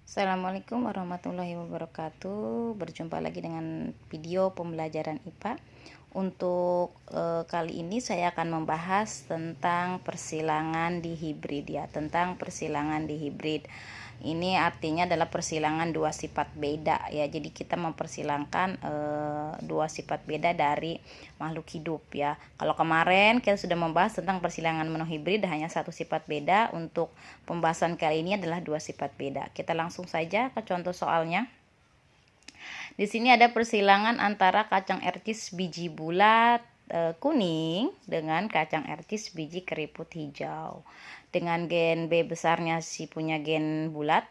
Assalamualaikum warahmatullahi wabarakatuh. Berjumpa lagi dengan video pembelajaran IPA. Untuk kali ini saya akan membahas tentang persilangan di hibrid ya, tentang persilangan di hibrid. Ini artinya adalah persilangan dua sifat beda ya. Jadi kita mempersilangkan dua sifat beda dari makhluk hidup ya. Kalau kemarin kita sudah membahas tentang persilangan monohibrid hanya satu sifat beda, untuk pembahasan kali ini adalah dua sifat beda. Kita langsung saja ke contoh soalnya. Di sini ada persilangan antara kacang ercis biji bulat kuning dengan kacang ercis biji keriput hijau. Dengan gen B besarnya si punya gen bulat,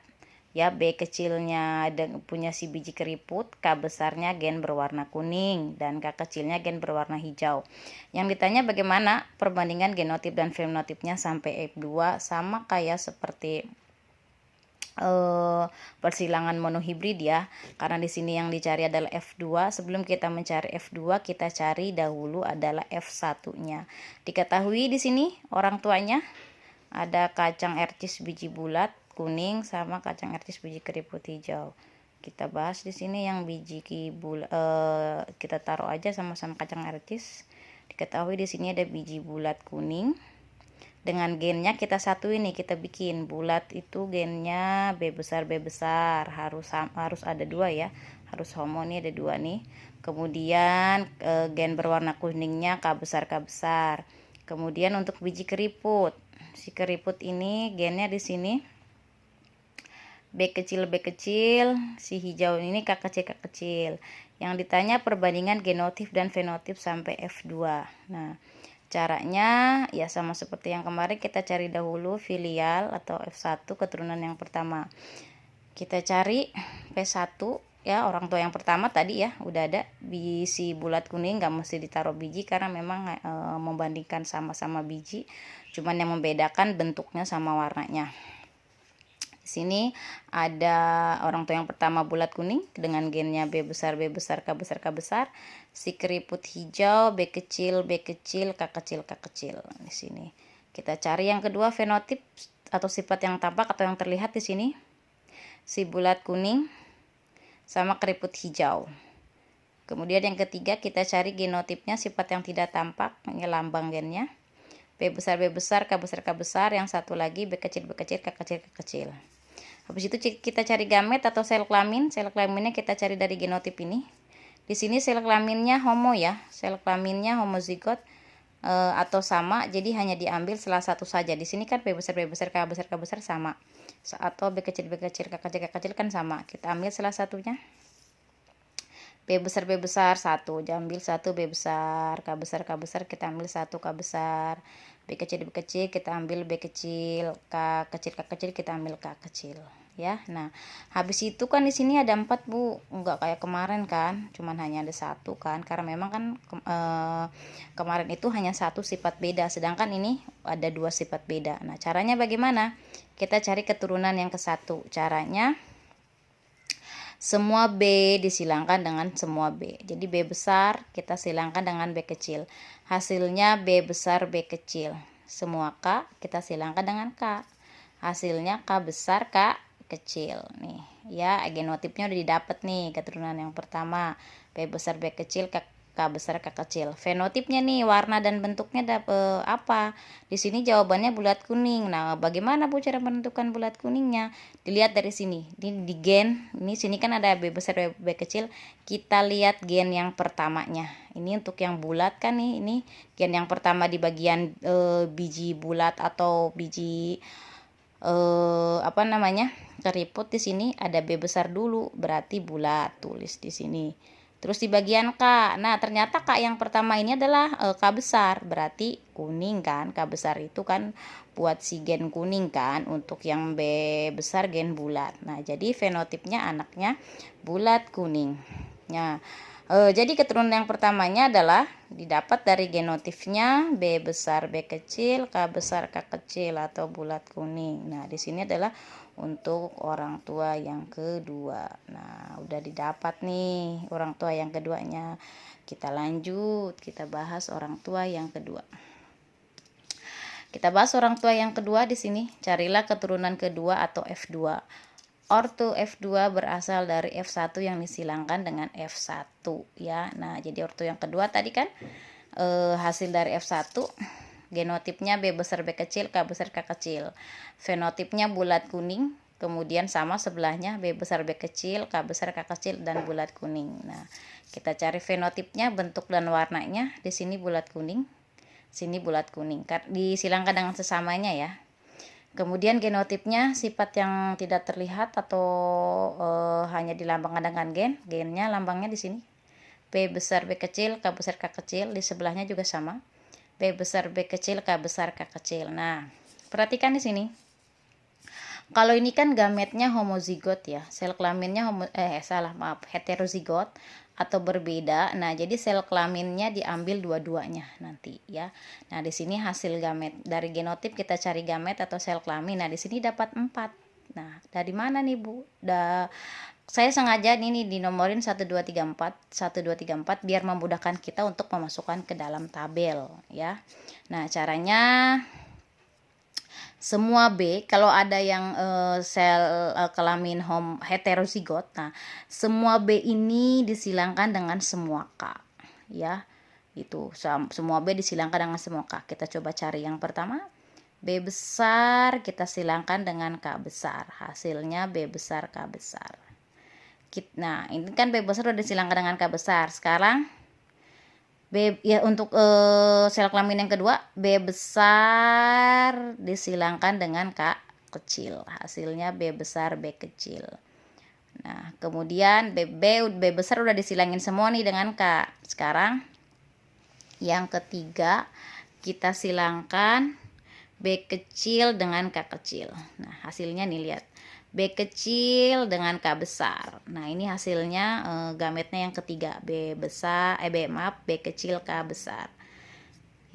ya, B kecilnya punya si biji keriput, K besarnya gen berwarna kuning, dan K kecilnya gen berwarna hijau. Yang ditanya bagaimana perbandingan genotip dan fenotipnya sampai F2, sama kayak seperti persilangan monohibrid ya, karena di sini yang dicari adalah F2. Sebelum kita mencari F2, kita cari dahulu adalah F1-nya. Diketahui di sini orang tuanya ada kacang ercis biji bulat kuning sama kacang ercis biji keriput hijau. Kita bahas di sini yang biji kita taruh aja sama-sama kacang ercis. Diketahui di sini ada biji bulat kuning. Dengan gennya kita satu ini kita bikin bulat itu gennya B besar harus ada dua ya, harus homo nih, ada dua nih. Kemudian gen berwarna kuningnya K besar. Kemudian untuk biji keriput, si keriput ini gennya di sini B kecil, si hijau ini K kecil. Yang ditanya perbandingan genotip dan fenotip sampai F2. Nah, caranya ya sama seperti yang kemarin, kita cari dahulu filial atau F1, keturunan yang pertama. Kita cari P1 ya, orang tua yang pertama tadi ya, udah ada biji bulat kuning, nggak mesti ditaruh biji karena memang membandingkan sama-sama biji, cuman yang membedakan bentuknya sama warnanya. Di sini ada orang tua yang pertama bulat kuning dengan gennya B besar, K besar. Si keriput hijau B kecil, K kecil. Di sini kita cari yang kedua fenotip atau sifat yang tampak atau yang terlihat di sini. Si bulat kuning sama keriput hijau. Kemudian yang ketiga kita cari genotipnya, sifat yang tidak tampak, ini lambang gennya. B besar, K besar. Yang satu lagi B kecil, K kecil. Habis itu kita cari gamet atau sel kelamin. Sel kelaminnya kita cari dari genotip ini. Di sini sel kelaminnya homo ya, sel kelaminnya homozigot atau sama, jadi hanya diambil salah satu saja. Di sini kan B besar, K besar sama, atau B kecil, K kecil kan sama. Kita ambil salah satunya. B besar satu, ambil satu B besar, K besar kita ambil satu K besar. B kecil kita ambil B kecil, K kecil kita ambil K kecil ya. Nah, habis itu kan di sini ada 4 Bu, enggak kayak kemarin kan, cuman hanya ada satu kan, karena memang kan kemarin itu hanya satu sifat beda, sedangkan ini ada dua sifat beda. Nah, caranya bagaimana? Kita cari keturunan yang ke satu. Caranya semua B disilangkan dengan semua B. Jadi B besar kita silangkan dengan B kecil. Hasilnya B besar, B kecil. Semua K kita silangkan dengan K. Hasilnya K besar, K kecil. Nih, ya, genotipnya udah didapat nih, keturunan yang pertama. B besar, B kecil, K besar, K kecil. Fenotipnya nih, warna dan bentuknya dapet apa? Di sini jawabannya bulat kuning. Nah, bagaimana Bu cara menentukan bulat kuningnya? Dilihat dari sini. Di gen, ini sini kan ada B besar, B kecil. Kita lihat gen yang pertamanya. Ini untuk yang bulat kan nih, ini gen yang pertama di bagian biji bulat atau biji keriput. Di sini ada B besar dulu, berarti bulat, tulis di sini. Terus di bagian K, nah ternyata K yang pertama ini adalah K besar, berarti kuning kan. K besar itu kan buat si gen kuning kan, untuk yang B besar gen bulat. Nah, jadi fenotipnya anaknya bulat kuning. Nah, jadi keturunan yang pertamanya adalah didapat dari genotipnya B besar, B kecil, K besar, K kecil atau bulat kuning. Nah, di sini adalah untuk orang tua yang kedua. Nah, udah didapat nih orang tua yang keduanya. Kita lanjut, kita bahas orang tua yang kedua. Kita bahas orang tua yang kedua di sini. Carilah keturunan kedua atau F2. Ortu F2 berasal dari F1 yang disilangkan dengan F1 ya. Nah, jadi ortu yang kedua tadi kan hasil dari F1, genotipnya B besar B kecil, K besar K kecil. Fenotipnya bulat kuning, kemudian sama sebelahnya B besar B kecil, K besar K kecil dan bulat kuning. Nah, kita cari fenotipnya, bentuk dan warnanya. Di sini bulat kuning, sini bulat kuning. Disilangkan dengan sesamanya ya. Kemudian genotipnya sifat yang tidak terlihat atau hanya dilambangkan dengan gennya lambangnya di sini. B besar B kecil, K besar K kecil, di sebelahnya juga sama. B besar B kecil, K besar K kecil. Nah, perhatikan di sini. Kalau ini kan gametnya homozigot ya, sel kelaminnya heterozigot atau berbeda. Nah, jadi sel kelaminnya diambil dua-duanya nanti ya. Nah, di sini hasil gamet dari genotip kita cari gamet atau sel kelamin. Nah, di sini dapat 4. Nah, dari mana nih Bu? Saya sengaja ini dinomorin 1 2 3 4 1 2 3 4 biar memudahkan kita untuk memasukkan ke dalam tabel ya. Nah, caranya semua B, kalau ada yang sel kelamin heterozigot, nah semua B ini disilangkan dengan semua K ya. Itu semua B disilangkan dengan semua K. Kita coba cari yang pertama, B besar kita silangkan dengan K besar, hasilnya B besar K besar. Nah, ini kan B besar udah disilangkan dengan K besar. Sekarang B ya, untuk sel kelamin yang kedua, B besar disilangkan dengan K kecil, hasilnya B besar B kecil. Nah, kemudian B besar udah disilangin semua nih dengan K. Sekarang yang ketiga kita silangkan B kecil dengan K kecil. Nah, hasilnya nih lihat, B kecil dengan K besar. Nah, ini hasilnya gametnya yang ketiga, B kecil K besar.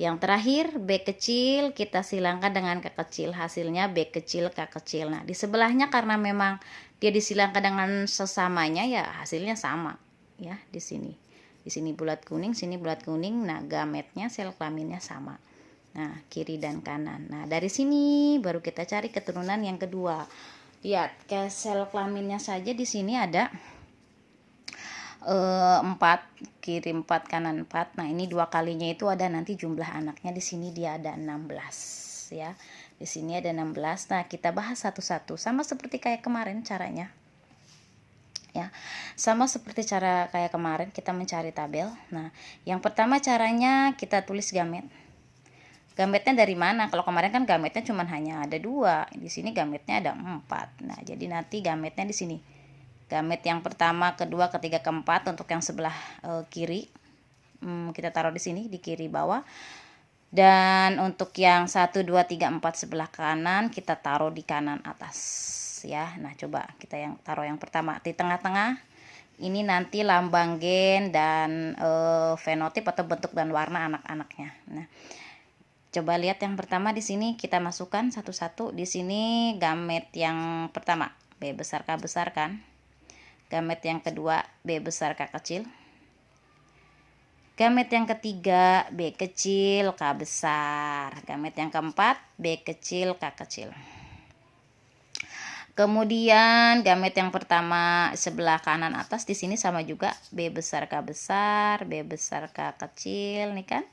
Yang terakhir B kecil kita silangkan dengan K kecil, hasilnya B kecil K kecil. Nah, di sebelahnya karena memang dia disilangkan dengan sesamanya ya hasilnya sama ya. Di sini bulat kuning, sini bulat kuning. Nah, gametnya sel kelaminnya sama. Nah, kiri dan kanan. Nah, dari sini baru kita cari keturunan yang kedua. Lihat, ke sel kelaminnya saja di sini ada 4, kiri 4, kanan 4. Nah, ini 2 kalinya itu ada nanti jumlah anaknya di sini dia ada 16 ya. Di sini ada 16. Nah, kita bahas satu-satu sama seperti kayak kemarin caranya. Ya. Sama seperti cara kayak kemarin kita mencari tabel. Nah, yang pertama caranya kita tulis gamet. Gametnya dari mana? Kalau kemarin kan gametnya cuma hanya ada 2, di sini gametnya ada 4. Nah, jadi nanti gametnya di sini. Gamet yang pertama, kedua, ketiga, keempat untuk yang sebelah kiri. Kita taruh di sini di kiri bawah. Dan untuk yang 1 2 3 4 sebelah kanan kita taruh di kanan atas ya. Nah, coba kita yang taruh yang pertama di tengah-tengah. Ini nanti lambang gen dan fenotip atau bentuk dan warna anak-anaknya. Nah, coba lihat yang pertama di sini kita masukkan satu-satu. Di sini gamet yang pertama B besar K besar kan. Gamet yang kedua B besar K kecil. Gamet yang ketiga B kecil K besar. Gamet yang keempat B kecil K kecil. Kemudian gamet yang pertama sebelah kanan atas di sini sama juga B besar K besar, B besar K kecil nih kan.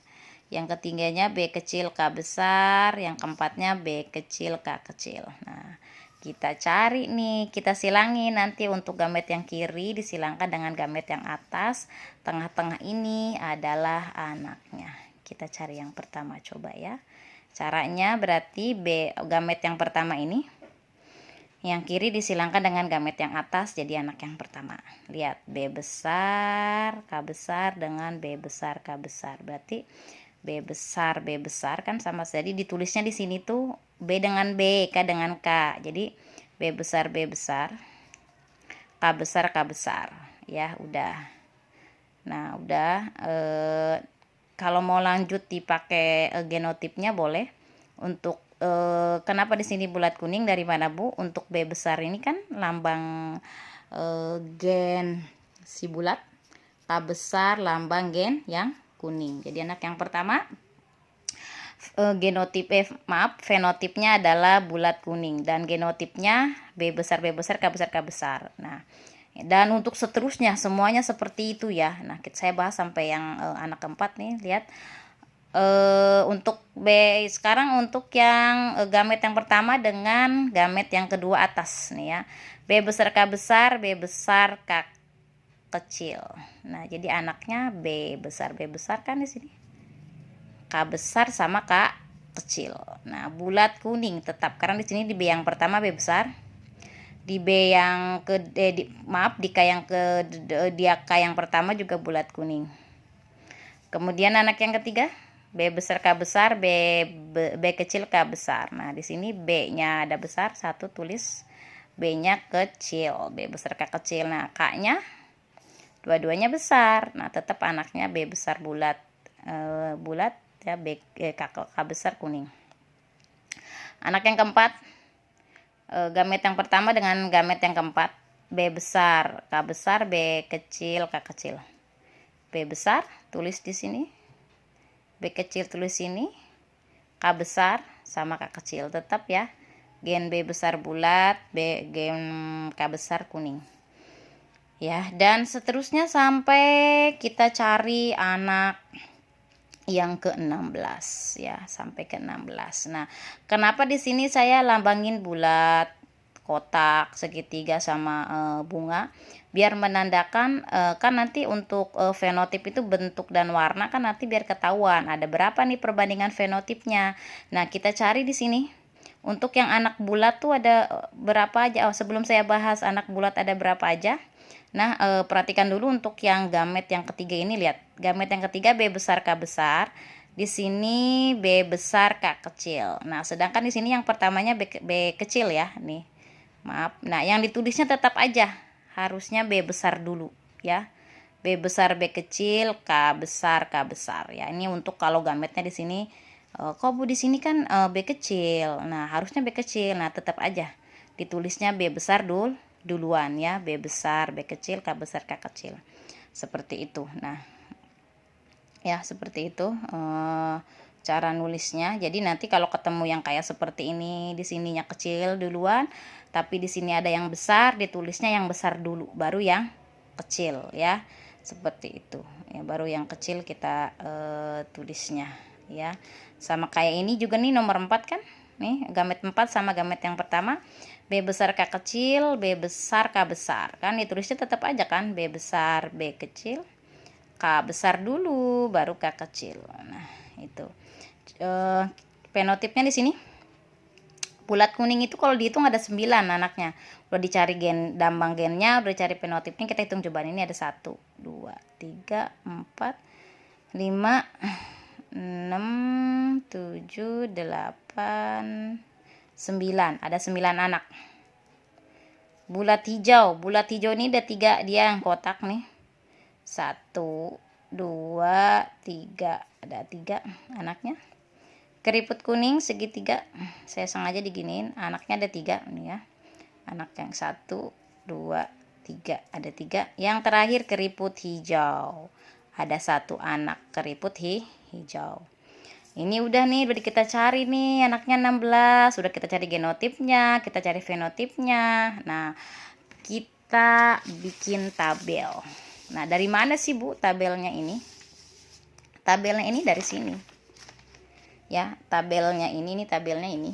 Yang ketiganya B kecil K besar, yang keempatnya B kecil K kecil. Nah, kita cari nih, kita silangi nanti untuk gamet yang kiri disilangkan dengan gamet yang atas. Tengah-tengah ini adalah anaknya. Kita cari yang pertama coba ya. Caranya berarti gamet yang pertama ini. Yang kiri disilangkan dengan gamet yang atas jadi anak yang pertama. Lihat B besar K besar dengan B besar K besar. Berarti B besar kan sama jadi ditulisnya di sini tuh B dengan B, K dengan K. Jadi B besar K besar ya udah. Nah, udah kalau mau lanjut dipakai genotipnya boleh. Untuk kenapa di sini bulat kuning dari mana Bu? Untuk B besar ini kan lambang gen si bulat. K besar lambang gen yang kuning. Jadi anak yang pertama fenotipnya adalah bulat kuning dan genotipnya B besar B besar K besar K besar. Nah, dan untuk seterusnya semuanya seperti itu ya. Nah, saya bahas sampai yang anak keempat nih, lihat. Untuk B sekarang, untuk yang gamet yang pertama dengan gamet yang kedua atas nih ya. B besar K besar, B besar K kecil. Nah, jadi anaknya B besar kan di sini. K besar sama K kecil. Nah, bulat kuning tetap karena di sini di B yang pertama B besar. Di B yang ke di K yang ke dia K yang pertama juga bulat kuning. Kemudian anak yang ketiga B besar K besar, B kecil K besar. Nah, di sini B-nya ada besar, satu tulis B-nya kecil, B besar K kecil. Nah, K-nya dua-duanya besar. Nah, tetap anaknya B besar bulat ya, K besar kuning. Anak yang keempat, gamet yang pertama dengan gamet yang keempat, B besar K besar, B kecil K kecil. B besar tulis di sini, B kecil tulis sini, K besar sama K kecil tetap ya. Gen B besar bulat, gen K besar kuning. Ya, dan seterusnya sampai kita cari anak yang ke-16 ya, sampai ke-16. Nah, kenapa di sini saya lambangin bulat, kotak, segitiga sama bunga? Biar menandakan kan nanti untuk fenotip itu bentuk dan warna kan nanti biar ketahuan ada berapa nih perbandingan fenotipnya. Nah, kita cari di sini. Untuk yang anak bulat tuh ada berapa aja? Sebelum saya bahas anak bulat ada berapa aja. Nah, perhatikan dulu untuk yang gamet yang ketiga ini, lihat. Gamet yang ketiga B besar K besar. Di sini B besar K kecil. Nah, sedangkan di sini yang pertamanya B kecil ya, nih. Maaf. Nah, yang ditulisnya tetap aja harusnya B besar dulu ya. B besar B kecil, K besar K besar ya. Ini untuk kalau gametnya di sini kok Bu di sini kan B kecil. Nah, harusnya B kecil. Nah, tetap aja ditulisnya B besar duluan ya, B besar B kecil K besar K kecil, seperti itu. Nah ya, seperti itu cara nulisnya. Jadi nanti kalau ketemu yang kayak seperti ini, di sininya kecil duluan tapi di sini ada yang besar, ditulisnya yang besar dulu baru yang kecil ya, seperti itu ya. Baru yang kecil kita tulisnya ya. Sama kayak ini juga nih nomor 4 kan nih, gamet 4 sama gamet yang pertama B besar K kecil, B besar K besar. Kan ditulisnya tetap aja kan, B besar B kecil, K besar dulu baru K kecil. Nah, itu. Fenotipnya di sini. Bulat kuning itu kalau dihitung ada 9 anaknya. Udah dicari dambang gennya, udah dicari fenotipnya, kita hitung coba. Ini ada 1, 2, 3, 4, 5, 6, 7, 8, 9. Ada 9 anak. Bulat hijau ini ada 3, dia yang kotak nih. 1, 2, 3. Ada 3 anaknya. Keriput kuning segitiga, saya sengaja diginiin, anaknya ada 3 nih ya. Anak yang 1, 2, 3, ada 3. Yang terakhir keriput hijau, ada 1 anak keriput hijau. Ini udah nih, udah kita cari nih anaknya 16, udah kita cari genotipnya, kita cari fenotipnya. Nah, kita bikin tabel. Nah, dari mana sih Bu tabelnya ini? Tabelnya ini dari sini ya. Tabelnya ini nih, tabelnya ini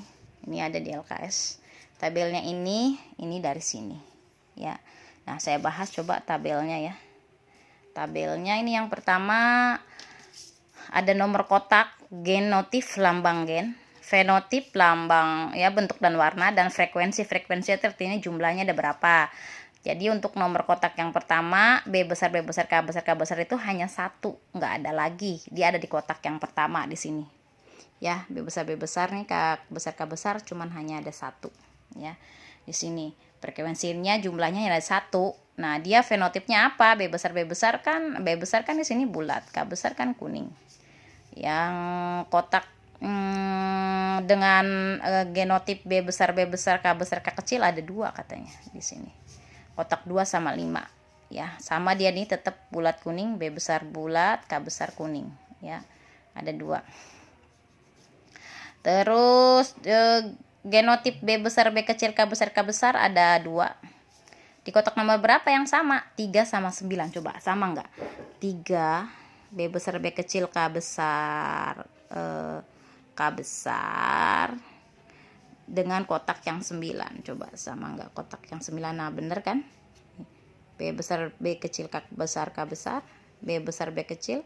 ada di LKS. Tabelnya ini dari sini ya. Nah, saya bahas coba tabelnya ya. Tabelnya ini yang pertama ada nomor kotak, genotif lambang gen, fenotip lambang ya bentuk dan warna, dan frekuensi artinya jumlahnya ada berapa. Jadi untuk nomor kotak yang pertama B besar K besar itu hanya 1, nggak ada lagi, dia ada di kotak yang pertama di sini ya. B besar nih, K besar cuman hanya ada 1 ya di sini. Frekuensinya jumlahnya ada 1. Nah, dia fenotipnya apa? B besar kan di sini bulat, K besar kan kuning. Yang kotak dengan genotip B besar K besar K kecil ada 2 katanya di sini. Kotak 2 sama 5 ya. Sama dia nih tetap bulat kuning, B besar bulat, K besar kuning ya. Ada 2. Terus genotip B besar B kecil K besar K besar ada 2. Di kotak nomor berapa yang sama? 3 sama 9. Coba sama enggak? 3 B besar B kecil K besar K besar dengan kotak yang 9. Coba sama enggak kotak yang 9? Nah, bener kan? B besar B kecil K besar K besar, B besar B kecil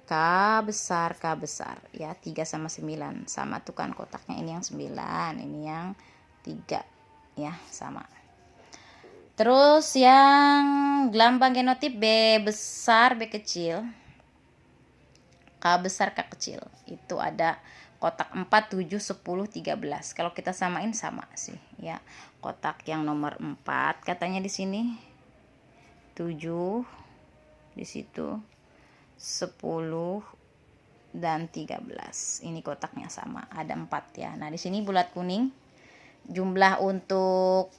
K besar K besar, ya 3 sama 9 sama tuh kan, kotaknya ini yang 9, ini yang 3, ya sama. Terus yang lambang genotip B besar B kecil K besar K kecil itu ada kotak 4, 7, 10, 13. Kalau kita samain sama sih ya. Kotak yang nomor 4 katanya di sini, 7 di situ, 10 dan 13. Ini kotaknya sama, ada 4 ya. Nah, di sini bulat kuning. Jumlah untuk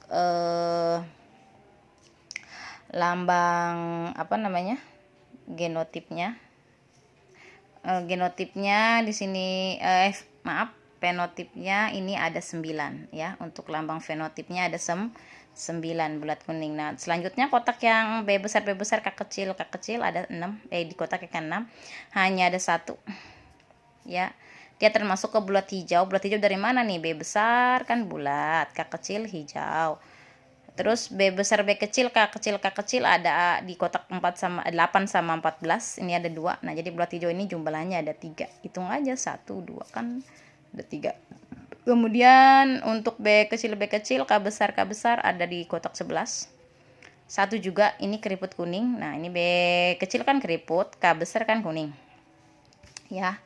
lambang apa namanya? Genotipnya. Genotipnya di sini fenotipnya ini ada 9 ya. Untuk lambang fenotipnya ada 9 bulat kuning. Nah, selanjutnya kotak yang B besar K kecil ada 6. Di kotak yang 6 hanya ada 1. Ya. Dia termasuk ke bulat hijau. Bulat hijau dari mana nih? B besar kan bulat, K kecil hijau. Terus B besar B kecil K kecil ada di kotak 8 sama 14. Ini ada 2. Nah, jadi bulat hijau ini jumlahnya ada 3. Hitung aja 1, 2 kan ada 3. Kemudian untuk B kecil K besar ada di kotak 11. 1 juga, ini keriput kuning. Nah, ini B kecil kan keriput, K besar kan kuning. Ya.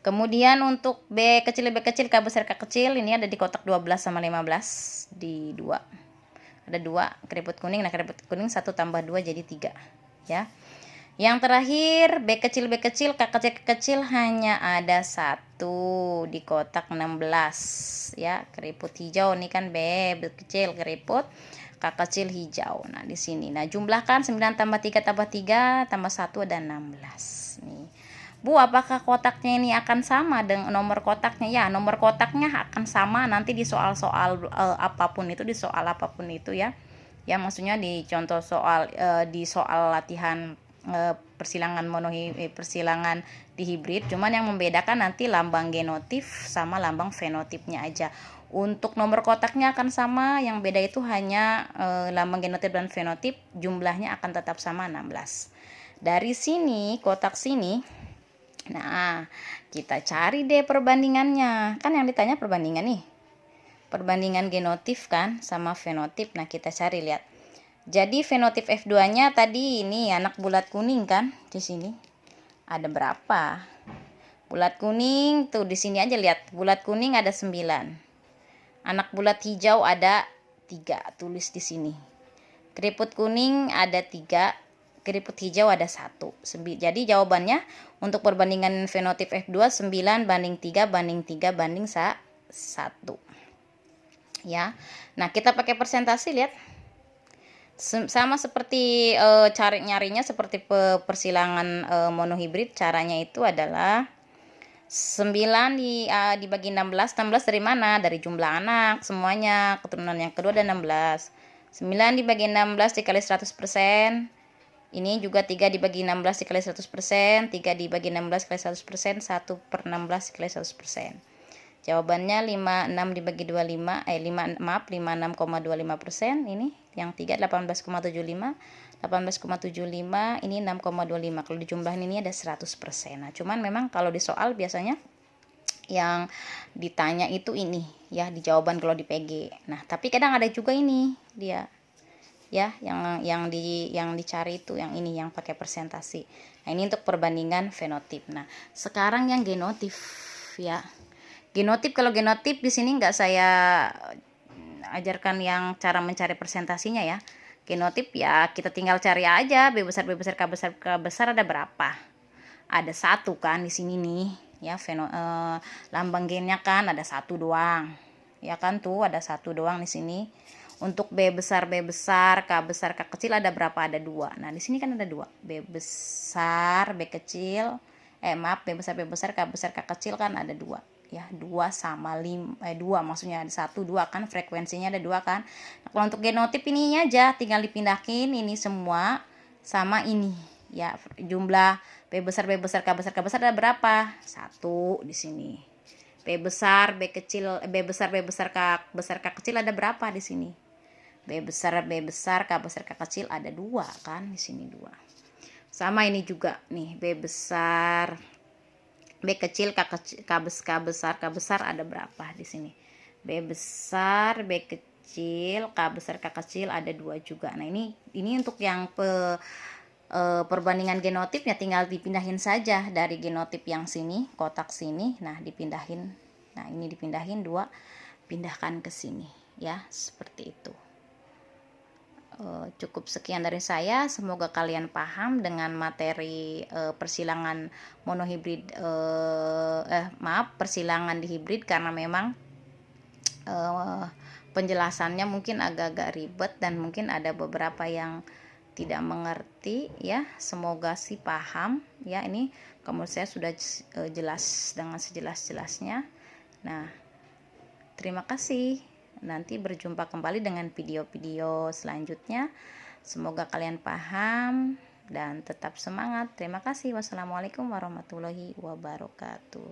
Kemudian untuk B kecil K besar K kecil ini ada di kotak 12 sama 15 di 2. Ada 2 keriput kuning. Nah, keriput kuning 1 tambah 2 jadi 3 ya. Yang terakhir B kecil K kecil hanya ada 1 di kotak 16 ya. Keriput hijau nih kan, B kecil keriput, K kecil hijau. Nah, di sini. Nah, jumlahkan 9 tambah 3 tambah 3 tambah 1 ada 16 nih. Bu, apakah kotaknya ini akan sama dengan nomor kotaknya? Ya, nomor kotaknya akan sama nanti di soal-soal apapun itu, di soal apapun itu ya. Ya, maksudnya di contoh soal di soal latihan persilangan persilangan di hibrid. Cuman yang membedakan nanti lambang genotip sama lambang fenotipnya aja. Untuk nomor kotaknya akan sama, yang beda itu hanya lambang genotip dan fenotip, jumlahnya akan tetap sama 16. Dari sini, kotak sini, nah, kita cari deh perbandingannya. Kan yang ditanya perbandingan nih. Perbandingan genotip kan sama fenotip. Nah, kita cari, lihat. Jadi fenotip F2-nya tadi ini anak bulat kuning kan di sini. Ada berapa? Bulat kuning tuh di sini aja lihat. Bulat kuning ada 9. Anak bulat hijau ada 3, tulis di sini. Keriput kuning ada 3. Keriput hijau ada 1. Jadi jawabannya untuk perbandingan fenotip F2 9 banding 3 banding 3 banding 1. Ya. Nah, kita pakai persentase, lihat. Sama seperti nyarinya seperti persilangan monohibrid, caranya itu adalah 9 dibagi 16. 16 dari mana? Dari jumlah anak semuanya, keturunan yang kedua ada 16. 9 dibagi 16 dikali 100%. Ini juga 3 dibagi 16 dikali 100%, 3 dibagi 16 dikali 100%, 1/16 dikali 100%. Jawabannya 56 dibagi 25, 56,25%. Ini yang 3 18,75, 18,75, ini 6,25. Kalau dijumlahin ini ada 100%. Nah, cuman memang kalau di soal biasanya yang ditanya itu ini ya, di jawaban kalau di PG. Nah, tapi kadang ada juga ini dia ya, yang dicari itu yang ini, yang pakai persentase. Nah, ini untuk perbandingan fenotip. Nah, sekarang yang genotip ya. Genotip, kalau genotip di sini nggak saya ajarkan yang cara mencari presentasinya ya. Genotip ya kita tinggal cari aja B besar K besar ada berapa? Ada 1 kan di sini nih ya, lambang gennya kan ada 1 doang. Ya kan tuh ada 1 doang di sini. Untuk B besar K kecil ada berapa? Ada 2. Nah, di sini kan ada 2. B besar B kecil B besar K kecil kan ada 2 ya. 2 sama 5, 2 maksudnya ada 1 2 kan, frekuensinya ada 2 kan. Nah, kalau untuk genotip ini aja tinggal dipindahin ini semua sama ini ya. Jumlah B besar B besar K besar K besar ada berapa? 1 di sini. B besar B kecil B besar B besar K besar K kecil ada berapa di sini? B besar K besar K kecil ada 2 kan, di sini 2. Sama ini juga nih, B besar B kecil K besar ada berapa di sini? B besar B kecil K besar K kecil ada 2 juga. Nah, ini untuk yang perbandingan genotipnya tinggal dipindahin saja dari genotip yang sini, kotak sini. Nah, dipindahin. Nah, ini dipindahin 2, pindahkan ke sini ya, seperti itu. Cukup sekian dari saya, semoga kalian paham dengan materi persilangan monohibrid, persilangan dihibrid, karena memang penjelasannya mungkin agak-agak ribet dan mungkin ada beberapa yang tidak mengerti ya. Semoga sih paham ya. Ini menurut saya sudah jelas dengan sejelas-jelasnya. Nah, terima kasih. Nanti berjumpa kembali dengan video-video selanjutnya. Semoga kalian paham dan tetap semangat. Terima kasih. Wassalamualaikum warahmatullahi wabarakatuh.